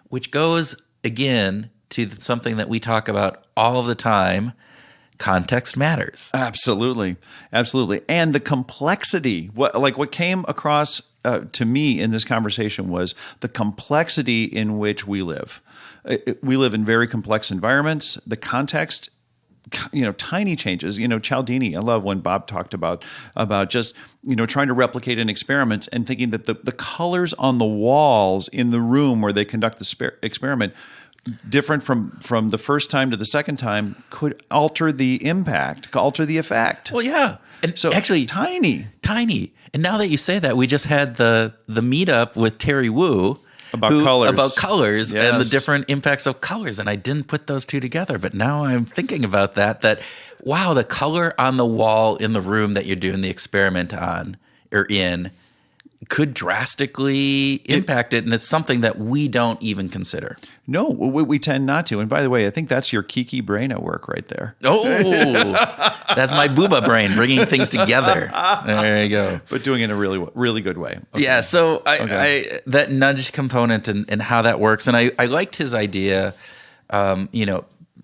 which goes again to something that we talk about all of the time. Context matters. Absolutely. And the complexity, what came across to me in this conversation was the complexity in which we live. We live in very complex environments. The context, tiny changes. Cialdini, I love when Bob talked about just, trying to replicate an experiment and thinking that the colors on the walls in the room where they conduct the experiment different from the first time to the second time could alter the impact, alter the effect. Well, yeah. And so actually tiny. And now that you say that, we just had the meetup with Terry Wu about colors yes. And the different impacts of colors. And I didn't put those two together, but now I'm thinking about that wow, the color on the wall in the room that you're doing the experiment on or in could drastically impact it, and it's something that we don't even consider. No, we tend not to. And by the way, I think that's your Kiki brain at work right there. Oh, that's my booba brain bringing things together. There you go. But doing it in a really, really good way. Okay. Yeah, so I that nudge component and how that works, and I liked his idea,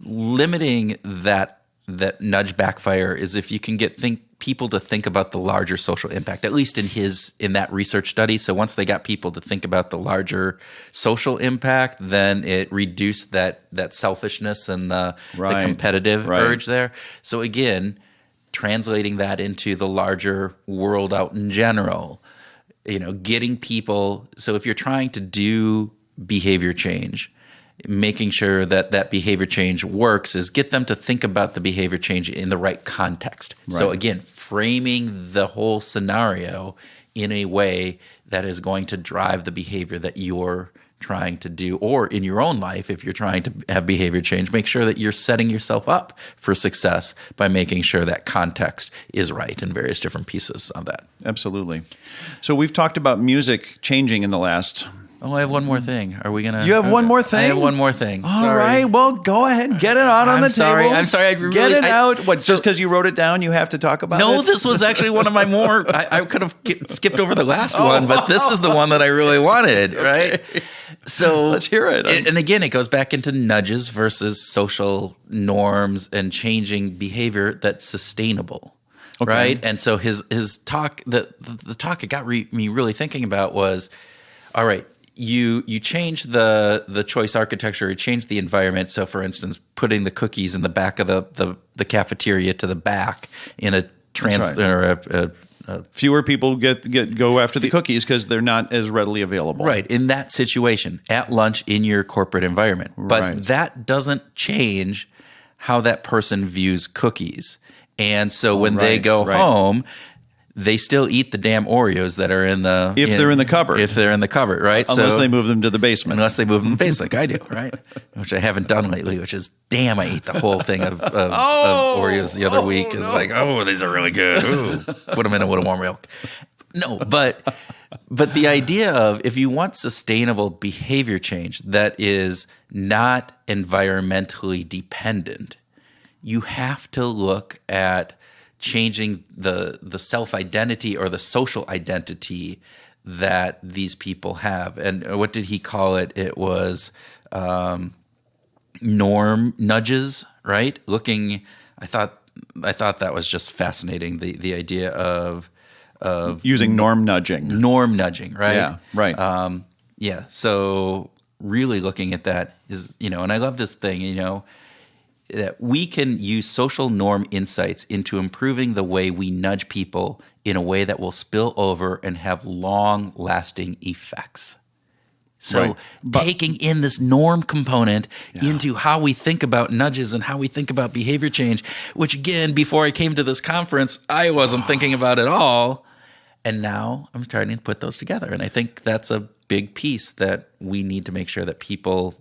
limiting that nudge backfire is if you can get people to think about the larger social impact, at least in that research study. So once they got people to think about the larger social impact, then it reduced that selfishness and the competitive urge there. So again, translating that into the larger world out in general, getting people. So if you're trying to do behavior change, making sure that behavior change works is get them to think about the behavior change in the right context. Right. So again, framing the whole scenario in a way that is going to drive the behavior that you're trying to do, or in your own life, if you're trying to have behavior change, make sure that you're setting yourself up for success by making sure that context is right in various different pieces of that. Absolutely. So we've talked about music changing in the last... Oh, I have one more thing. Are we going to... You have one more thing? I have one more thing. All right. Well, go ahead. Get it out on the table. I'm sorry. Get it out. Just because you wrote it down, you have to talk about it? No, this was actually one of my more... I could have skipped over the last one, but this is the one that I really wanted, right? Okay. So let's hear it. And again, it goes back into nudges versus social norms and changing behavior that's sustainable, right? And so his talk, the talk it got me really thinking about was, all right, you change the choice architecture, you change the environment. So, for instance, putting the cookies in the back of the cafeteria to the back in a fewer people go after the cookies because they're not as readily available. Right, in that situation, at lunch in your corporate environment. But that doesn't change how that person views cookies. And so when they go home, they still eat the damn Oreos that are they're in the cupboard. If they're in the cupboard, right? Unless they move them to the basement. Unless they move them to the basement, like I do, right? Which I haven't done lately, which is, damn, I ate the whole thing of Oreos the other week. It's like, these are really good. Ooh, put them in a little warm milk. No, but the idea of, if you want sustainable behavior change that is not environmentally dependent, you have to look at changing the self-identity or the social identity that these people have. And what did he call it? It was norm nudges, right? I thought that was just fascinating. The idea of using norm nudging. Norm nudging, right? Yeah, right. So really looking at that is, and I love this thing, that we can use social norm insights into improving the way we nudge people in a way that will spill over and have long-lasting effects. So taking in this norm component into how we think about nudges and how we think about behavior change, which, again, before I came to this conference, I wasn't thinking about at all. And now I'm starting to put those together. And I think that's a big piece that we need to make sure that people,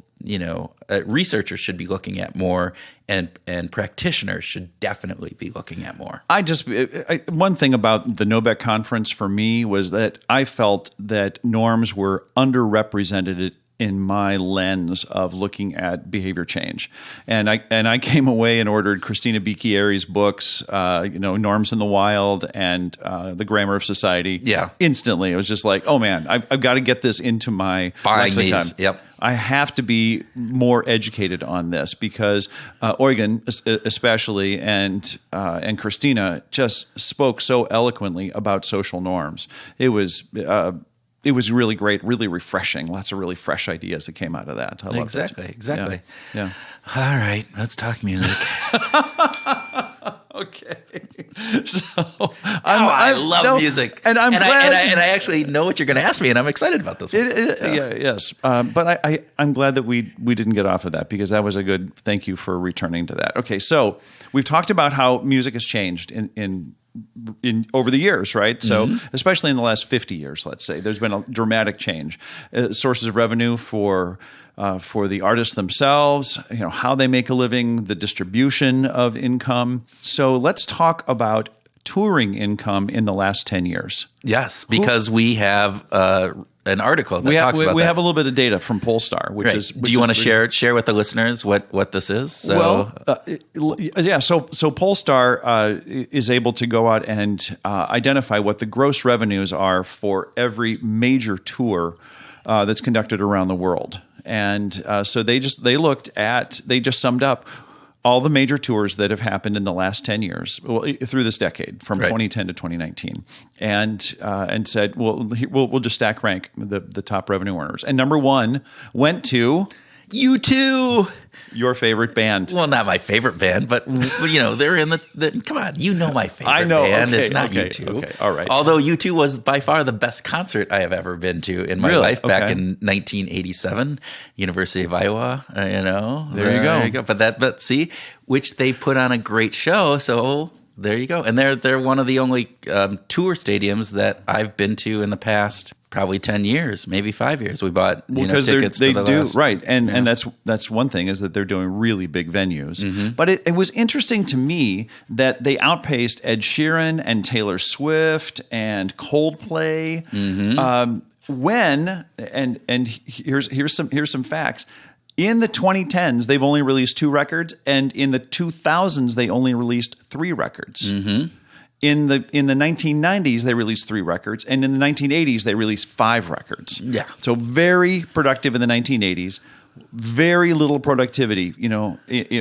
researchers should be looking at more, and practitioners should definitely be looking at more. One thing about the NoBeC conference for me was that I felt that norms were underrepresented in my lens of looking at behavior change. And I came away and ordered Christina Bicchieri's books, Norms in the Wild and The Grammar of Society. Yeah. Instantly. It was just like, oh man, I've got to get this into my lexicon. These. Yep. I have to be more educated on this because Eugen especially and Christina just spoke so eloquently about social norms. It was really great, really refreshing. Lots of really fresh ideas that came out of that. I love Exactly. Yeah. All right, let's talk music. Okay. So I love music, and I'm glad, and I actually know what you're going to ask me, and I'm excited about this one. Yes, but I'm glad that we didn't get off of that because that was a good. Thank you for returning to that. Okay, so we've talked about how music has changed in over the years, right? So especially in the last 50 years, let's say, there's been a dramatic change. Sources of revenue for the artists themselves, how they make a living, the distribution of income. So let's talk about touring income in the last 10 years. Yes, because we have an article that talks about that. We have a little bit of data from Polestar, which is. Do you want to share with the listeners what this is? So. So Polestar is able to go out and identify what the gross revenues are for every major tour that's conducted around the world, and so they just summed up all the major tours that have happened in the last 10 years, through this decade, from 2010 to 2019, and said, we'll just stack rank the top revenue earners. And number one went to U2. Your favorite band. Well, not my favorite band, but they're in the come on, my favorite I know, band. Okay, it's not okay, U2. Okay, all right. Although U2 was by far the best concert I have ever been to in my life back in 1987, University of Iowa, There you go. But see, which they put on a great show, so there you go. And they're one of the only tour stadiums that I've been to in the past probably 10 years, maybe 5 years. We bought tickets to the last. Right. And that's one thing, is that they're doing really big venues. But it was interesting to me that they outpaced Ed Sheeran and Taylor Swift and Coldplay. Here's some facts. In the 2010s, they've only released 2 records, and in the 2000s, they only released 3 records. In the 1990s, they released 3 records, and in the 1980s, they released 5 records. Yeah. So very productive in the 1980s. Very little productivity,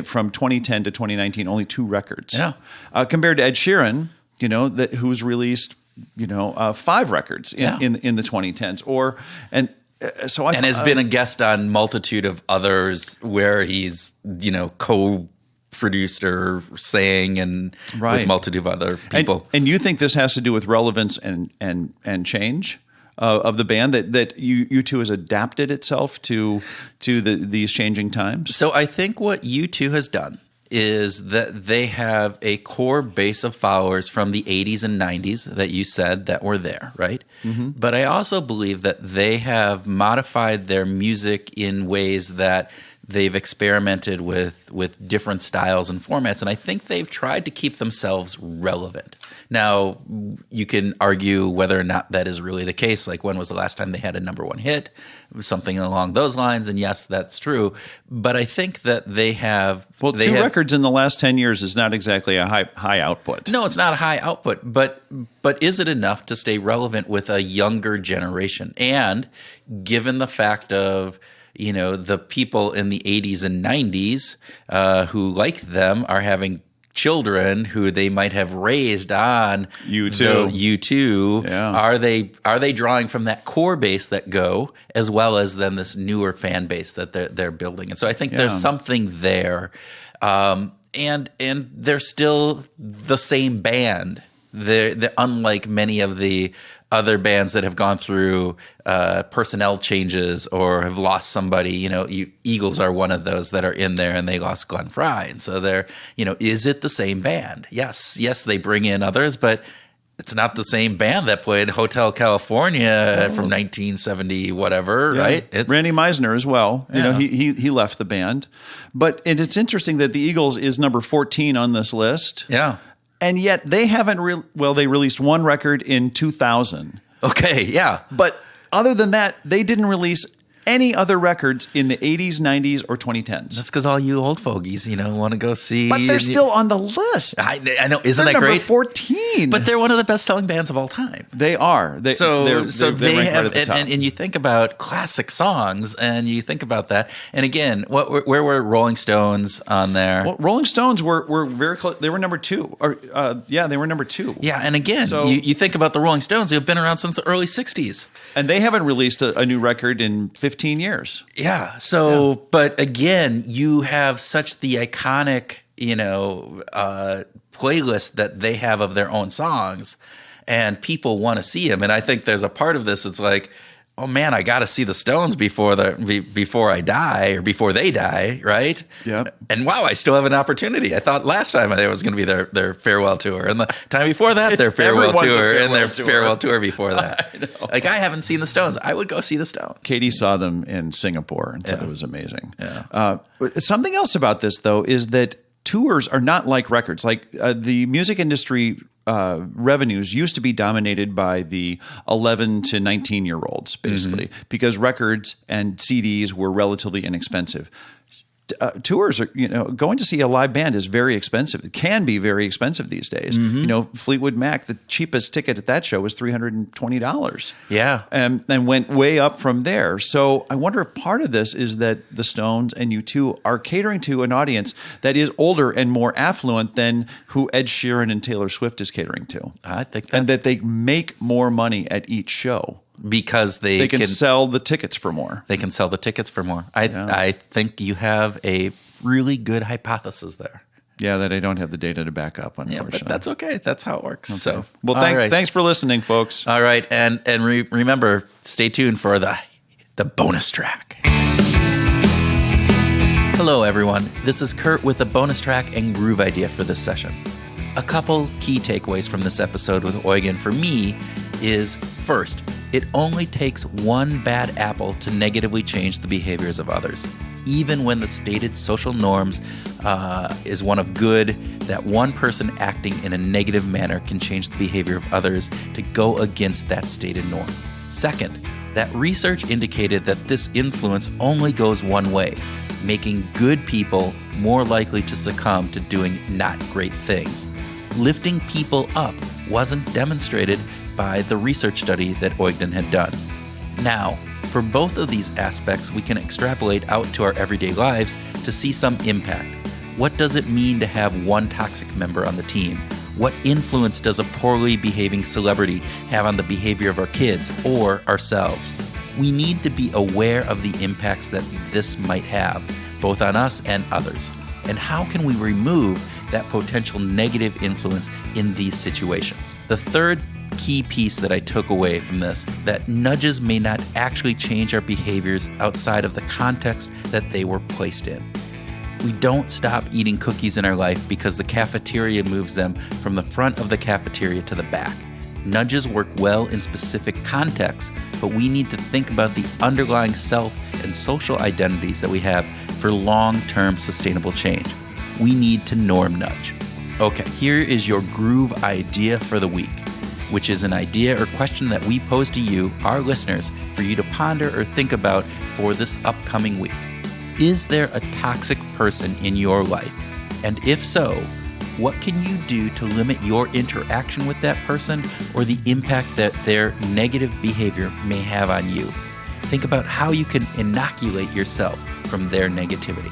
from 2010 to 2019, only 2 records. Yeah. Compared to Ed Sheeran, who's released 5 records in the 2010s, So I and has been a guest on multitude of others where he's, co-produced or sang and with multitude of other people. And you think this has to do with relevance and change of the band, that U2 has adapted itself to these changing times? So I think what U2 has done is that they have a core base of followers from the 80s and 90s that you said that were there, right? Mm-hmm. But I also believe that they have modified their music in ways that they've experimented with different styles and formats, and I think they've tried to keep themselves relevant. Now, you can argue whether or not that is really the case. Like, when was the last time they had a number one hit? Something along those lines, and yes, that's true. But I think that they have... Well, two records in the last 10 years is not exactly a high output. No, it's not a high output, but is it enough to stay relevant with a younger generation? And given the fact of... the people in the 80s and 90s who, like them, are having children who they might have raised on U2. Yeah. Are they drawing from that core base that go, as well as then this newer fan base that they're building? And so I think there's something there, and they're still the same band. They're unlike many of the other bands that have gone through personnel changes or have lost somebody. Eagles are one of those that are in there, and they lost Glenn Frey. And so they're, is it the same band? Yes, they bring in others, but it's not the same band that played Hotel California from 1970 whatever, right? It's Randy Meisner as well. He left the band. But it's interesting that the Eagles is number 14 on this list. Yeah. And yet they haven't they released one record in 2000. Okay, yeah. But other than that, they didn't release any other records in the 80s, 90s, or 2010s. That's because all you old fogies, want to go see. But they're still on the list. I know. Isn't that great? Number 14. But they're one of the best-selling bands of all time. They are. They have, right at the top. And you think about classic songs, and you think about that. And again, where were Rolling Stones on there? Well, Rolling Stones were very close. They were number 2. They were number 2. Yeah, and again, you think about the Rolling Stones. They've been around since the early 60s. And they haven't released a new record in 15 years. Yeah. So, but again, you have such the iconic, playlist that they have of their own songs, and people want to see them. And I think there's a part of this. It's like, oh man, I got to see the Stones before I die, or before they die, right? Yeah. And wow, I still have an opportunity. I thought last time it was going to be their farewell tour, and the time before that their farewell tour, and their farewell tour before that. I haven't seen the Stones. I would go see the Stones. Katie saw them in Singapore and said it was amazing. Yeah. Something else about this, though, is that tours are not like records. Like the music industry revenues used to be dominated by the 11 to 19-year-olds, basically, because records and CDs were relatively inexpensive. Tours are, going to see a live band is very expensive. It can be very expensive these days. Fleetwood Mac, the cheapest ticket at that show was $320. Yeah. And went way up from there. So I wonder if part of this is that the Stones and U2 are catering to an audience that is older and more affluent than who Ed Sheeran and Taylor Swift is catering to. I think and that they make more money at each show. Because they can sell the tickets for more. They can sell the tickets for more. I think you have a really good hypothesis there. Yeah, that I don't have the data to back up, unfortunately. Yeah, but that's okay. That's how it works. Okay. So, thanks for listening, folks. All right, and remember, stay tuned for the bonus track. Hello, everyone. This is Kurt with the bonus track and groove idea for this session. A couple key takeaways from this episode with Eugen for me is, first, it only takes one bad apple to negatively change the behaviors of others. Even when the stated social norms is one of good, that one person acting in a negative manner can change the behavior of others to go against that stated norm. Second, that research indicated that this influence only goes one way, making good people more likely to succumb to doing not great things. Lifting people up wasn't demonstrated by the research study that Eugen had done. Now, for both of these aspects, we can extrapolate out to our everyday lives to see some impact. What does it mean to have one toxic member on the team? What influence does a poorly behaving celebrity have on the behavior of our kids or ourselves? We need to be aware of the impacts that this might have, both on us and others. And how can we remove that potential negative influence in these situations? The third key piece that I took away from this, that nudges may not actually change our behaviors outside of the context that they were placed in. We don't stop eating cookies in our life because the cafeteria moves them from the front of the cafeteria to the back. Nudges work well in specific contexts, but we need to think about the underlying self and social identities that we have for long-term sustainable change. We need to norm nudge. Okay, here is your groove idea for the week, which is an idea or question that we pose to you, our listeners, for you to ponder or think about for this upcoming week. Is there a toxic person in your life? And if so, what can you do to limit your interaction with that person or the impact that their negative behavior may have on you? Think about how you can inoculate yourself from their negativity.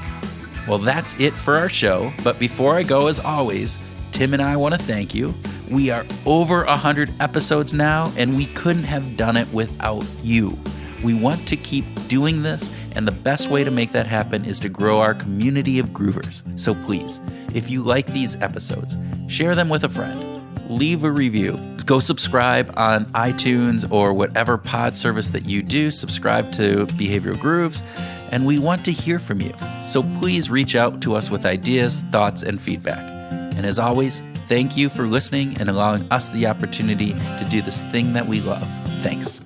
Well, that's it for our show. But before I go, as always, Tim and I want to thank you. We are over 100 episodes now, and we couldn't have done it without you. We want to keep doing this, and the best way to make that happen is to grow our community of groovers. So please, if you like these episodes, share them with a friend. Leave a review. Go subscribe on iTunes or whatever pod service that you do. Subscribe to Behavioral Grooves, and we want to hear from you. So please reach out to us with ideas, thoughts, and feedback. And as always, thank you for listening and allowing us the opportunity to do this thing that we love. Thanks.